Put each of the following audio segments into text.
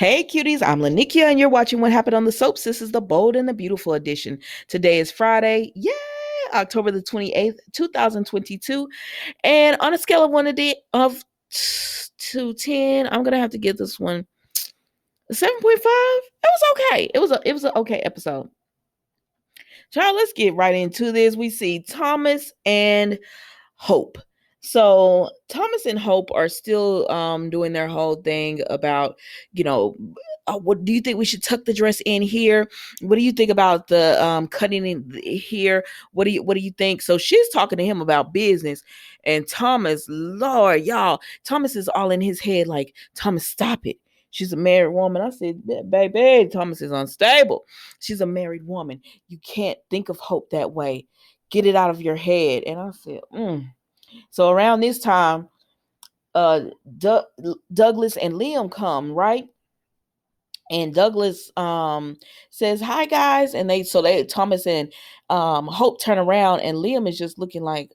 Hey cuties, I'm Lanikia and you're watching What Happened on the Soaps. This is the Bold and the Beautiful edition. Today is Friday, yay, October the 28th, 2022. And on a scale of 1 to 10, I'm going to have to give this one a 7.5. It was okay. It was an okay episode. Child, let's get right into this. We see Thomas and Hope. So Thomas and Hope are still doing their whole thing about, you know, what do you think we should tuck the dress in here? What do you think about the cutting in here? What do you think? So she's talking to him about business, and Thomas, Lord, y'all, Thomas is all in his head like, Thomas, stop it. She's a married woman. I said, baby, Thomas is unstable. She's a married woman. You can't think of Hope that way. Get it out of your head. And I said, So around this time, uh, Douglas and Liam come, right? And Douglas says, "Hi guys," and they Thomas and Hope turn around, and Liam is just looking like,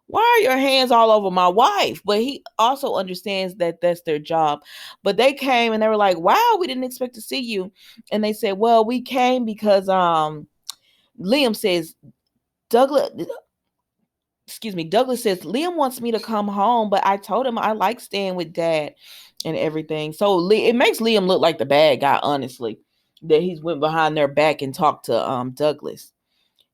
"Why are your hands all over my wife?" But he also understands that that's their job. But they came and they were like, "Wow, we didn't expect to see you," and they said, "Well, we came because Liam says Douglas." Douglas says, Liam wants me to come home, but I told him I like staying with dad and everything. So it makes Liam look like the bad guy, honestly, that he's went behind their back and talked to Douglas.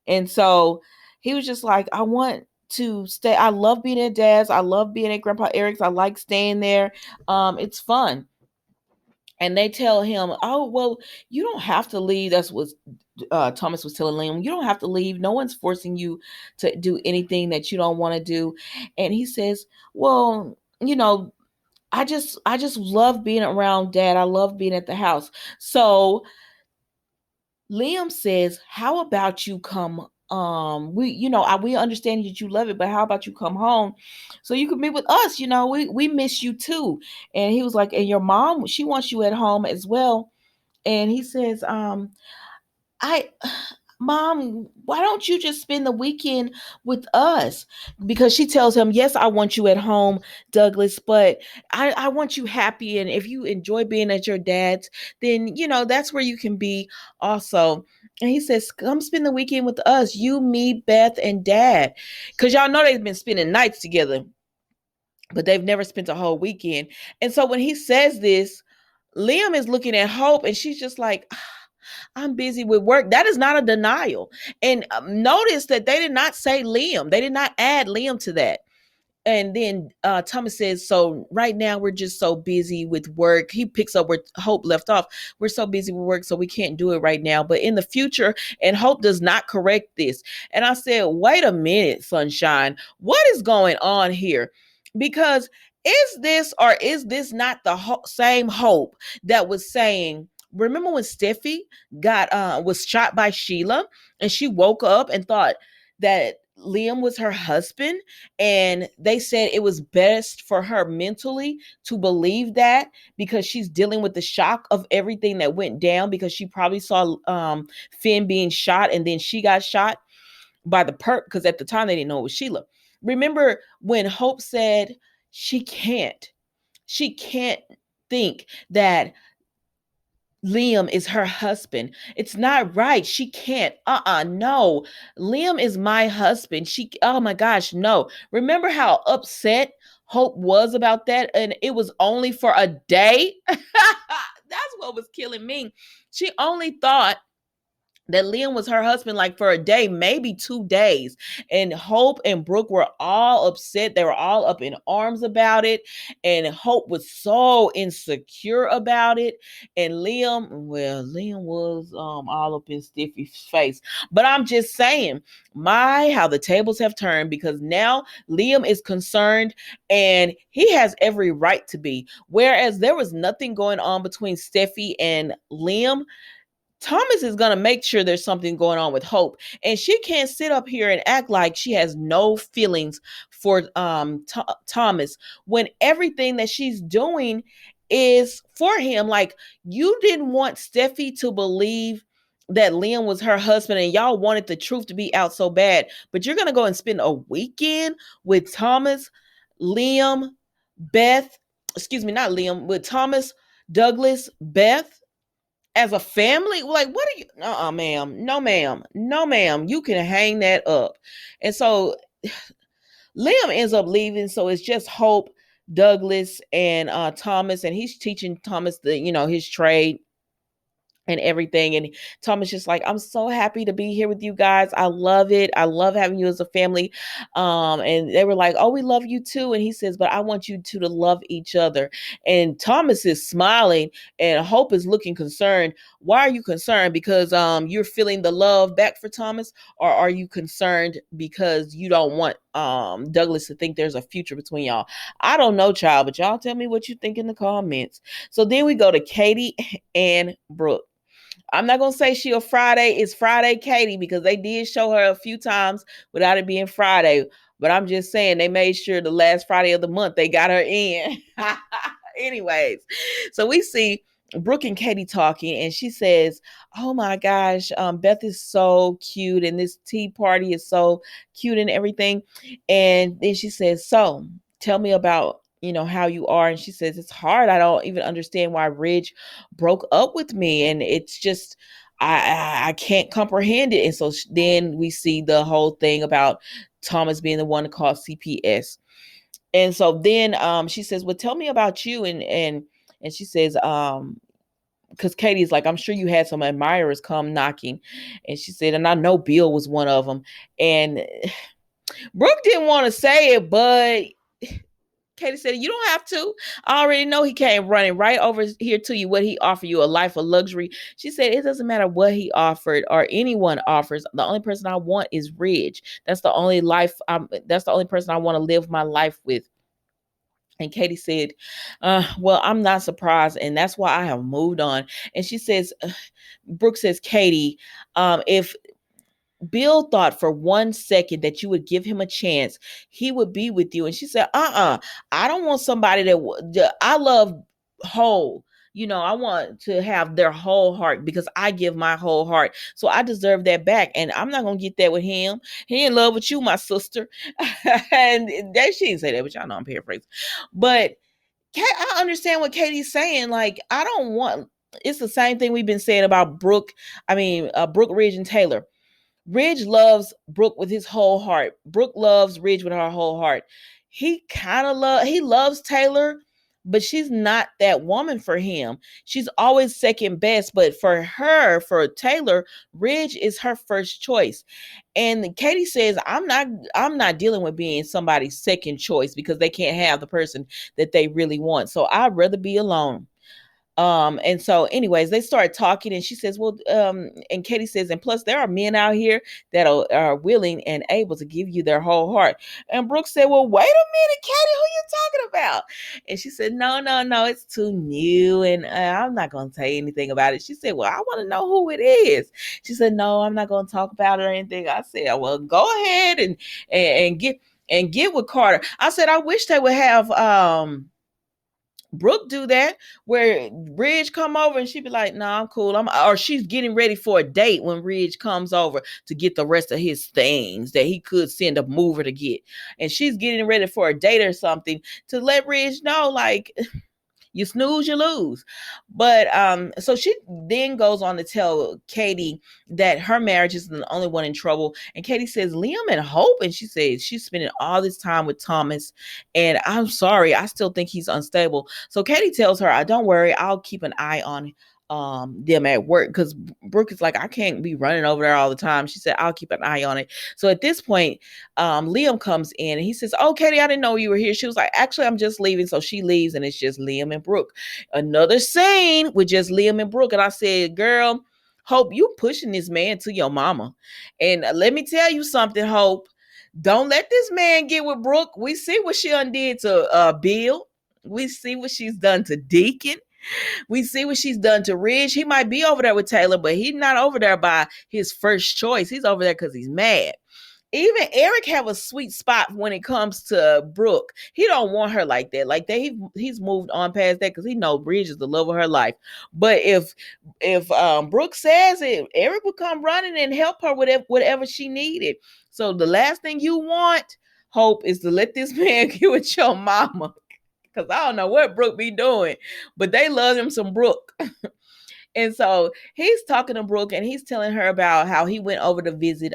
And so he was just like, I want to stay. I love being at dad's. I love being at Grandpa Eric's. I like staying there. It's fun. And they tell him, oh, well, you don't have to leave. That's what Thomas was telling Liam. You don't have to leave. No one's forcing you to do anything that you don't want to do. And he says, well, I just love being around dad. I love being at the house. So Liam says, how about you come we understand that you love it, but how about you come home so you can be with us? We miss you too. And he was like, and your mom, she wants you at home as well. And he says, I Mom, why don't you just spend the weekend with us? Because she tells him, yes, I want you at home, Douglas, but I want you happy. And if you enjoy being at your dad's, then, that's where you can be also. And he says, come spend the weekend with us, you, me, Beth, and dad. Because y'all know they've been spending nights together, but they've never spent a whole weekend. And so when he says this, Liam is looking at Hope and she's just like, I'm busy with work. That is not a denial. And notice that they did not say Liam. They did not add Liam to that. And then Thomas says, so right now we're just so busy with work. He picks up where Hope left off. We're so busy with work, so we can't do it right now. But in the future, and Hope does not correct this. And I said, wait a minute, Sunshine. What is going on here? Because is this not the same Hope that was saying, remember when Steffi was shot by Sheila and she woke up and thought that Liam was her husband, and they said it was best for her mentally to believe that because she's dealing with the shock of everything that went down, because she probably saw Finn being shot and then she got shot by the perp, because at the time they didn't know it was Sheila. Remember when Hope said she can't think that Liam is her husband. It's not right. She can't. No. Liam is my husband. Oh my gosh, no. Remember how upset Hope was about that? And it was only for a day. That's what was killing me. She only thought that Liam was her husband like for a day, maybe 2 days. And Hope and Brooke were all upset. They were all up in arms about it. And Hope was so insecure about it. And Liam was all up in Stiffy's face. But I'm just saying, how the tables have turned, because now Liam is concerned and he has every right to be. Whereas there was nothing going on between Steffi and Liam, Thomas is going to make sure there's something going on with Hope. And she can't sit up here and act like she has no feelings for Thomas when everything that she's doing is for him. Like, you didn't want Steffi to believe that Liam was her husband and y'all wanted the truth to be out so bad. But you're going to go and spend a weekend with Thomas, Liam, Beth, excuse me, not Liam, with Thomas, Douglas, Beth, as a family, like, what are you? Ma'am. No, ma'am. No, ma'am. You can hang that up. And so Liam ends up leaving. So it's just Hope, Douglas, and Thomas. And he's teaching Thomas his trade and everything. And Tom is just like, I'm so happy to be here with you guys. I love it. I love having you as a family. And they were like, oh, we love you too. And he says, but I want you two to love each other. And Thomas is smiling and Hope is looking concerned. Why are you concerned? Because you're feeling the love back for Thomas, or are you concerned because you don't want Douglas to think there's a future between y'all? I don't know, child, but y'all tell me what you think in the comments. So then we go to Katie and Brooke. I'm not gonna say she a Friday. It's Friday Katie, because they did show her a few times without it being Friday. But I'm just saying they made sure the last Friday of the month they got her in. Anyways, so we see Brooke and Katie talking, and she says, oh my gosh, Beth is so cute, and this tea party is so cute and everything. And then she says, so tell me about how you are. And she says, it's hard. I don't even understand why Ridge broke up with me, and it's just I can't comprehend it. And so then we see the whole thing about Thomas being the one to call CPS. And so then she says, well, tell me about you. And she says, because Katie's like, I'm sure you had some admirers come knocking. And she said, and I know Bill was one of them. And Brooke didn't want to say it, but Katie said, you don't have to. I already know he came running right over here to you. What he offered you, a life of luxury. She said, it doesn't matter what he offered or anyone offers. The only person I want is Ridge. That's the only that's the only person I want to live my life with. And Katie said, well, I'm not surprised. And that's why I have moved on. And she says, Brooke says, Katie, if Bill thought for 1 second that you would give him a chance, he would be with you. And she said, I don't want somebody that I love whole. I want to have their whole heart, because I give my whole heart. So I deserve that back. And I'm not going to get that with him. He in love with you, my sister. And that she didn't say that, but y'all know I'm paraphrasing. But I understand what Katie's saying. Like, I don't want, it's the same thing we've been saying about Brooke. Brooke, Ridge, and Taylor. Ridge loves Brooke with his whole heart. Brooke loves Ridge with her whole heart. He loves Taylor, but she's not that woman for him. She's always second best, but for Taylor, Ridge is her first choice. And Katie says, I'm not dealing with being somebody's second choice, because they can't have the person that they really want. So I'd rather be alone. And so anyways, they start talking, and she says, well, and Katie says, and plus there are men out here that are willing and able to give you their whole heart. And Brooke said, well, wait a minute, Katie, who you talking about? And she said, no, it's too new, and I'm not going to say anything about it. She said, well, I want to know who it is. She said, no, I'm not going to talk about it or anything. I said, well, go ahead and get with Carter. I said, I wish they would have Brooke do that, where Ridge come over and she be like, nah, I'm cool. Or she's getting ready for a date when Ridge comes over to get the rest of his things that he could send a mover to get. And she's getting ready for a date or something to let Ridge know, like, you snooze, you lose. But so she then goes on to tell Katie that her marriage isn't the only one in trouble. And Katie says, Liam and Hope. And she says she's spending all this time with Thomas. And I'm sorry, I still think he's unstable. So Katie tells her, don't worry, I'll keep an eye on them at work, because Brooke is like, I can't be running over there all the time. She said, I'll keep an eye on it. So at this point, Liam comes in and he says, oh, Katie, I didn't know you were here. She was like, actually, I'm just leaving. So she leaves, and it's just Liam and Brooke. Another scene with just Liam and Brooke. And I said, girl, Hope, you pushing this man to your mama. And let me tell you something, Hope. Don't let this man get with Brooke. We see what she undid to Bill. We see what she's done to Deacon. We see what she's done to Ridge. He might be over there with Taylor, but he's not over there by his first choice. He's over there because he's mad. Even Eric have a sweet spot when it comes to Brooke. He don't want her like that. Like he's moved on past that, because he knows Ridge is the love of her life. But if Brooke says it, Eric will come running and help her with whatever she needed. So the last thing you want, Hope, is to let this man get with your mama. Because I don't know what Brooke be doing, but they love him some Brooke. And so he's talking to Brooke and he's telling her about how he went over to visit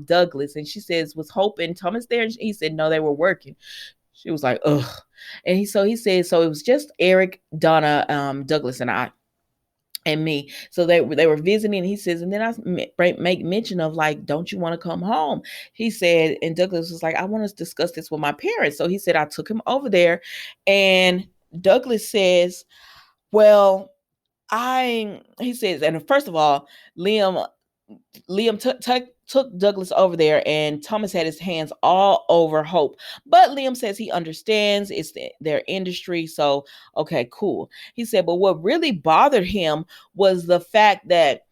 Douglas. And she says, was Hope and Thomas there? And he said, no, they were working. She was like, ugh. And he said, so it was just Eric, Donna, Douglas, and I and me. So they were visiting. He says, and then I make mention of like, don't you want to come home? He said, and Douglas was like, I want to discuss this with my parents. So he said, I took him over there, and Douglas says, well, he says, and first of all, Liam took Douglas over there, and Thomas had his hands all over Hope. But Liam says he understands it's their industry. So, okay, cool. He said, but what really bothered him was the fact that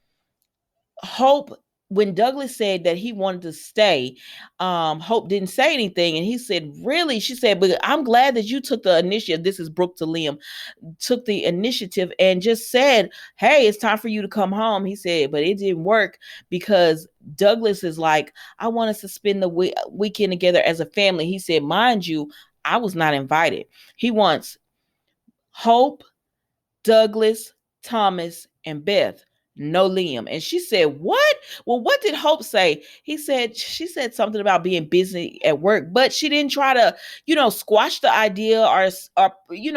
Hope, when Douglas said that he wanted to stay, Hope didn't say anything. And he said, really? She said, but I'm glad that you took the initiative. This is Brooke to Liam, took the initiative and just said, hey, it's time for you to come home. He said, but it didn't work because Douglas is like, I want us to spend the weekend together as a family. He said, mind you, I was not invited. He wants Hope, Douglas, Thomas, and Beth. No Liam. And she said, what? Well, what did Hope say? She said something about being busy at work, but she didn't try to, squash the idea or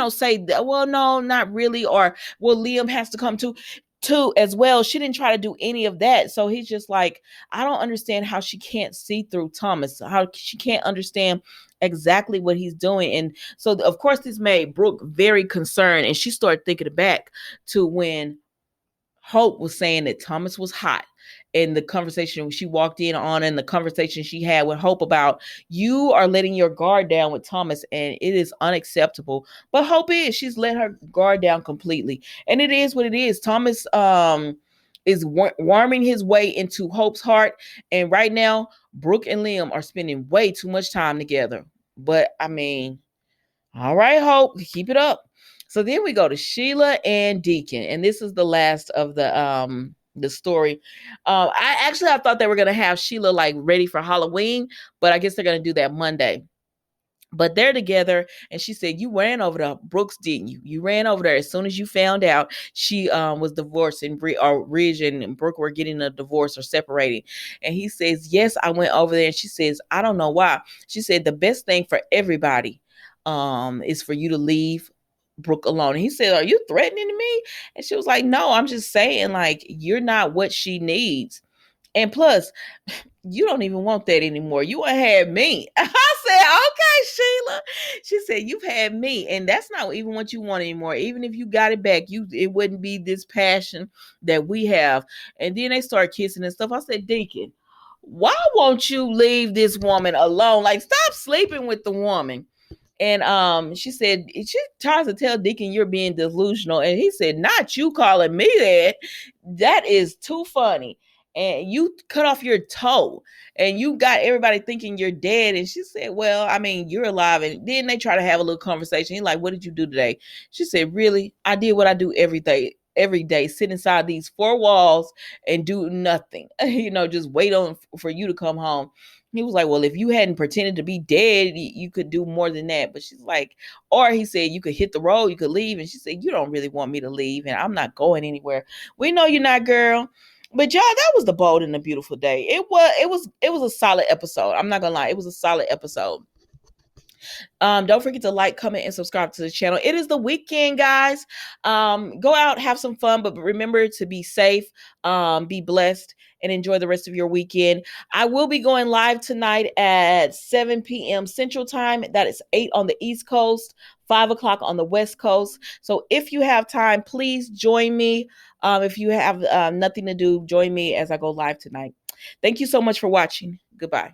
say that, well, no, not really. Or, well, Liam has to come too as well. She didn't try to do any of that. So he's just like, I don't understand how she can't see through Thomas, how she can't understand exactly what he's doing. And so of course this made Brooke very concerned, and she started thinking back to when Hope was saying that Thomas was hot, in the conversation she walked in on, and the conversation she had with Hope about, you are letting your guard down with Thomas and it is unacceptable. But Hope she's let her guard down completely, and it is what it is. Thomas is warming his way into Hope's heart, and right now Brooke and Liam are spending way too much time together. But I mean, all right, Hope, keep it up. So then we go to Sheila and Deacon, and this is the last of the story. I thought they were gonna have Sheila like ready for Halloween, but I guess they're gonna do that Monday. But they're together, and she said, you ran over to Brooks, didn't you? You ran over there as soon as you found out she was divorced, and Ridge and Brooke were getting a divorce or separating. And he says, yes, I went over there. And she says, I don't know why. She said, the best thing for everybody is for you to leave Brooke alone. And he said, are you threatening me? And she was like, no, I'm just saying, like, you're not what she needs. And plus, you don't even want that anymore. You had me. I said, okay, Sheila. She said, you've had me. And that's not even what you want anymore. Even if you got it back, it wouldn't be this passion that we have. And then they start kissing and stuff. I said, Deacon, why won't you leave this woman alone? Like, stop sleeping with the woman. And she said, she tries to tell Deacon you're being delusional. And he said, not you calling me that. That is too funny. And you cut off your toe and you got everybody thinking you're dead. And she said, well, I mean, you're alive. And then they try to have a little conversation. He's like, what did you do today? She said, really? I did what I do every day, sit inside these four walls and do nothing, just wait on for you to come home. He was like, well, if you hadn't pretended to be dead, you could do more than that. But she's like, or he said, you could hit the road, you could leave. And she said, you don't really want me to leave, and I'm not going anywhere. We know you're not, girl. But y'all, that was the Bold and the Beautiful Day. It was a solid episode. I'm not gonna lie, it was a solid episode. Don't forget to like, comment, and subscribe to the channel. It is the weekend, guys. Go out, have some fun, but remember to be safe, be blessed, and enjoy the rest of your weekend. I will be going live tonight at 7 p.m. Central Time. That is 8 on the East Coast, 5 o'clock on the West Coast. So if you have time, please join me. If you have nothing to do, join me as I go live tonight. Thank you so much for watching. Goodbye.